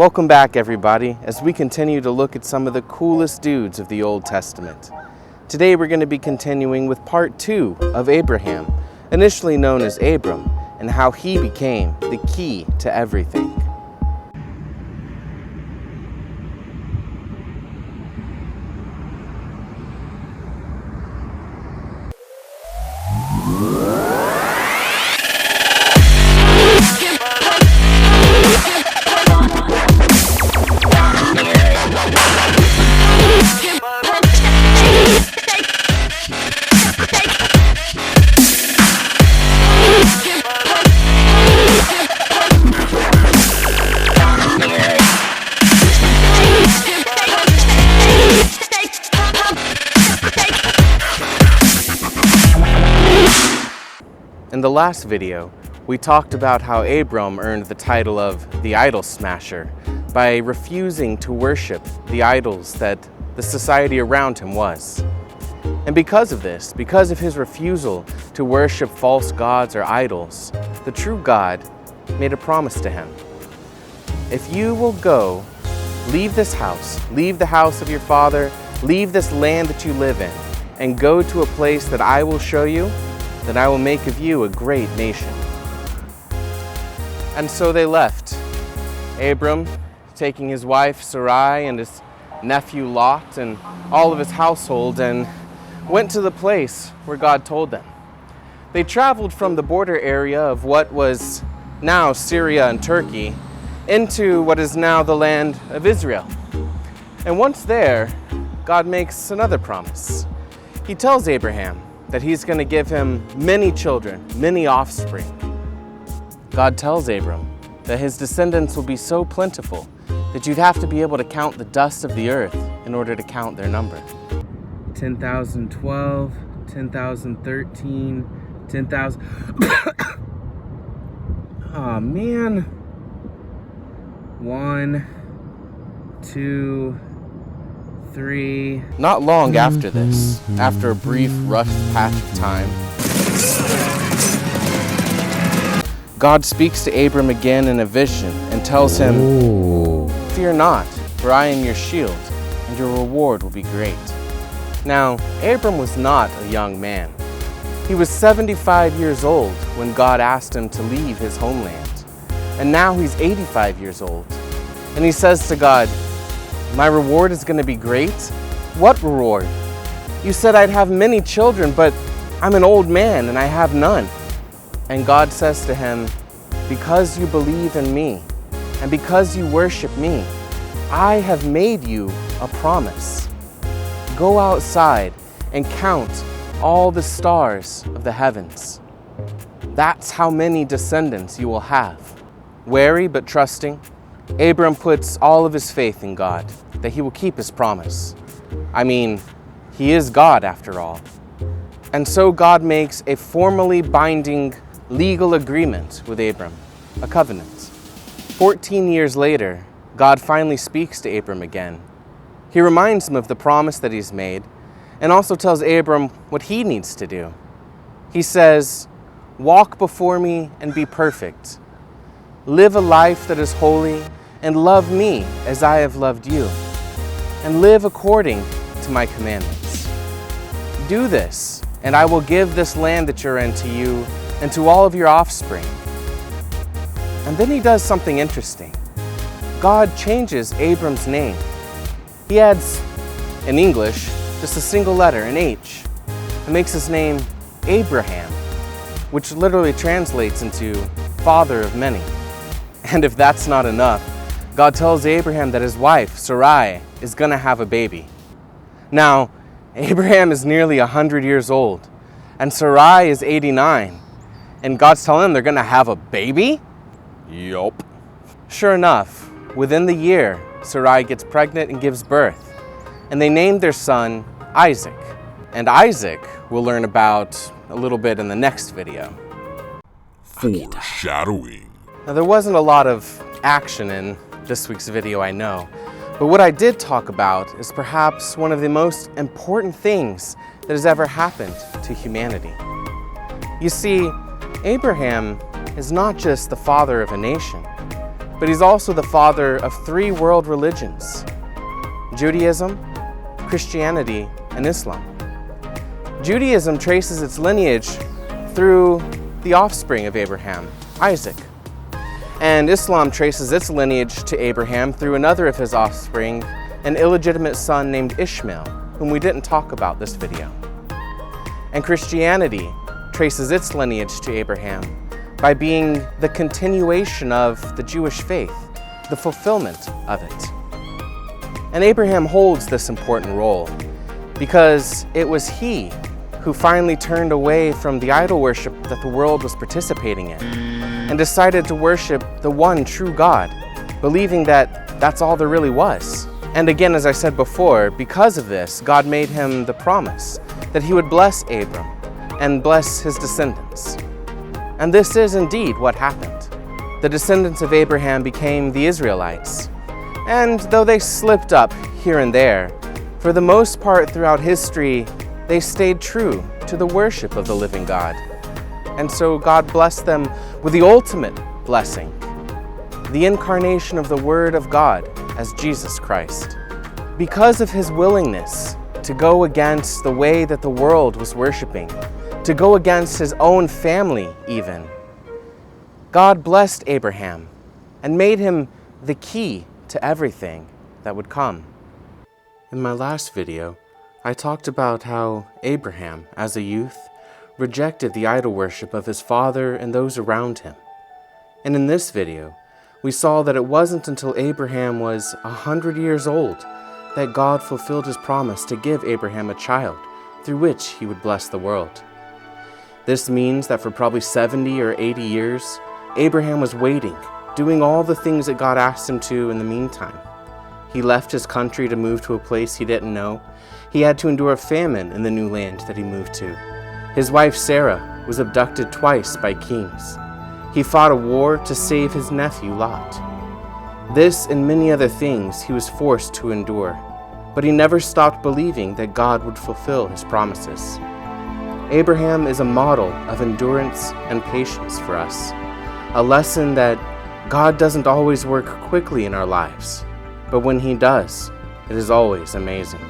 Welcome back, everybody, as we continue to look at some of the coolest dudes of the Old Testament. Today we're going to be continuing with part 2 of Abraham, initially known as Abram, and how he became the key to everything. In the last video, we talked about how Abram earned the title of the idol smasher by refusing to worship the idols that the society around him was. And because of this, because of his refusal to worship false gods or idols, the true God made a promise to him. If you will go, leave this house, leave the house of your father, leave this land that you live in, and go to a place that I will show you, then I will make of you a great nation. And so they left. Abram, taking his wife Sarai and his nephew Lot and all of his household, and went to the place where God told them. They traveled from the border area of what was now Syria and Turkey into what is now the land of Israel. And once there, God makes another promise. He tells Abraham that he's going to give him many children, many offspring. God tells Abram that his descendants will be so plentiful that you'd have to be able to count the dust of the earth in order to count their number. 10,012, 10,013, 10,000. Oh man. 1, 2, 3. Not long after this, after a brief, rushed patch of time, God speaks to Abram again in a vision and tells him, "Fear not, for I am your shield, and your reward will be great." Now, Abram was not a young man. He was 75 years old when God asked him to leave his homeland. And now he's 85 years old. And he says to God, "My reward is going to be great? What reward? You said I'd have many children, but I'm an old man and I have none." And God says to him, "Because you believe in me and because you worship me, I have made you a promise. Go outside and count all the stars of the heavens. That's how many descendants you will have." Wary but trusting, Abram puts all of his faith in God, that he will keep his promise. I mean, he is God after all. And so God makes a formally binding legal agreement with Abram, a covenant. 14 years later, God finally speaks to Abram again. He reminds him of the promise that he's made and also tells Abram what he needs to do. He says, "Walk before me and be perfect. Live a life that is holy and love me as I have loved you, and live according to my commandments. Do this, and I will give this land that you're in to you and to all of your offspring." And then he does something interesting. God changes Abram's name. He adds, in English, just a single letter, an H, and makes his name Abraham, which literally translates into father of many. And if that's not enough, God tells Abraham that his wife, Sarai, is going to have a baby. Now, Abraham is nearly 100 years old, and Sarai is 89. And God's telling him they're going to have a baby? Yup. Sure enough, within the year, Sarai gets pregnant and gives birth. And they named their son Isaac. And Isaac we'll learn about a little bit in the next video. Foreshadowing. Now, there wasn't a lot of action in this week's video, I know. But what I did talk about is perhaps one of the most important things that has ever happened to humanity. You see, Abraham is not just the father of a nation. but he's also the father of 3 world religions: Judaism, Christianity, and Islam. Judaism traces its lineage through the offspring of Abraham, Isaac. And Islam traces its lineage to Abraham through another of his offspring, an illegitimate son named Ishmael, whom we didn't talk about this video. And Christianity traces its lineage to Abraham by being the continuation of the Jewish faith, the fulfillment of it. And Abraham holds this important role because it was he who finally turned away from the idol worship that the world was participating in and decided to worship the one true God, believing that that's all there really was. And again, as I said before, because of this, God made him the promise that he would bless Abram and bless his descendants. And this is indeed what happened. The descendants of Abraham became the Israelites. And though they slipped up here and there, for the most part throughout history, they stayed true to the worship of the living God. And so God blessed them with the ultimate blessing, the incarnation of the Word of God as Jesus Christ. Because of his willingness to go against the way that the world was worshiping, to go against his own family even, God blessed Abraham and made him the key to everything that would come. In my last video, I talked about how Abraham, as a youth, rejected the idol worship of his father and those around him. And in this video, we saw that it wasn't until Abraham was 100 years old that God fulfilled his promise to give Abraham a child through which he would bless the world. This means that for probably 70 or 80 years, Abraham was waiting, doing all the things that God asked him to in the meantime. He left his country to move to a place he didn't know. He had to endure a famine in the new land that he moved to. His wife Sarah was abducted twice by kings. He fought a war to save his nephew Lot. This and many other things he was forced to endure, but he never stopped believing that God would fulfill his promises. Abraham is a model of endurance and patience for us, a lesson that God doesn't always work quickly in our lives, but when he does, it is always amazing.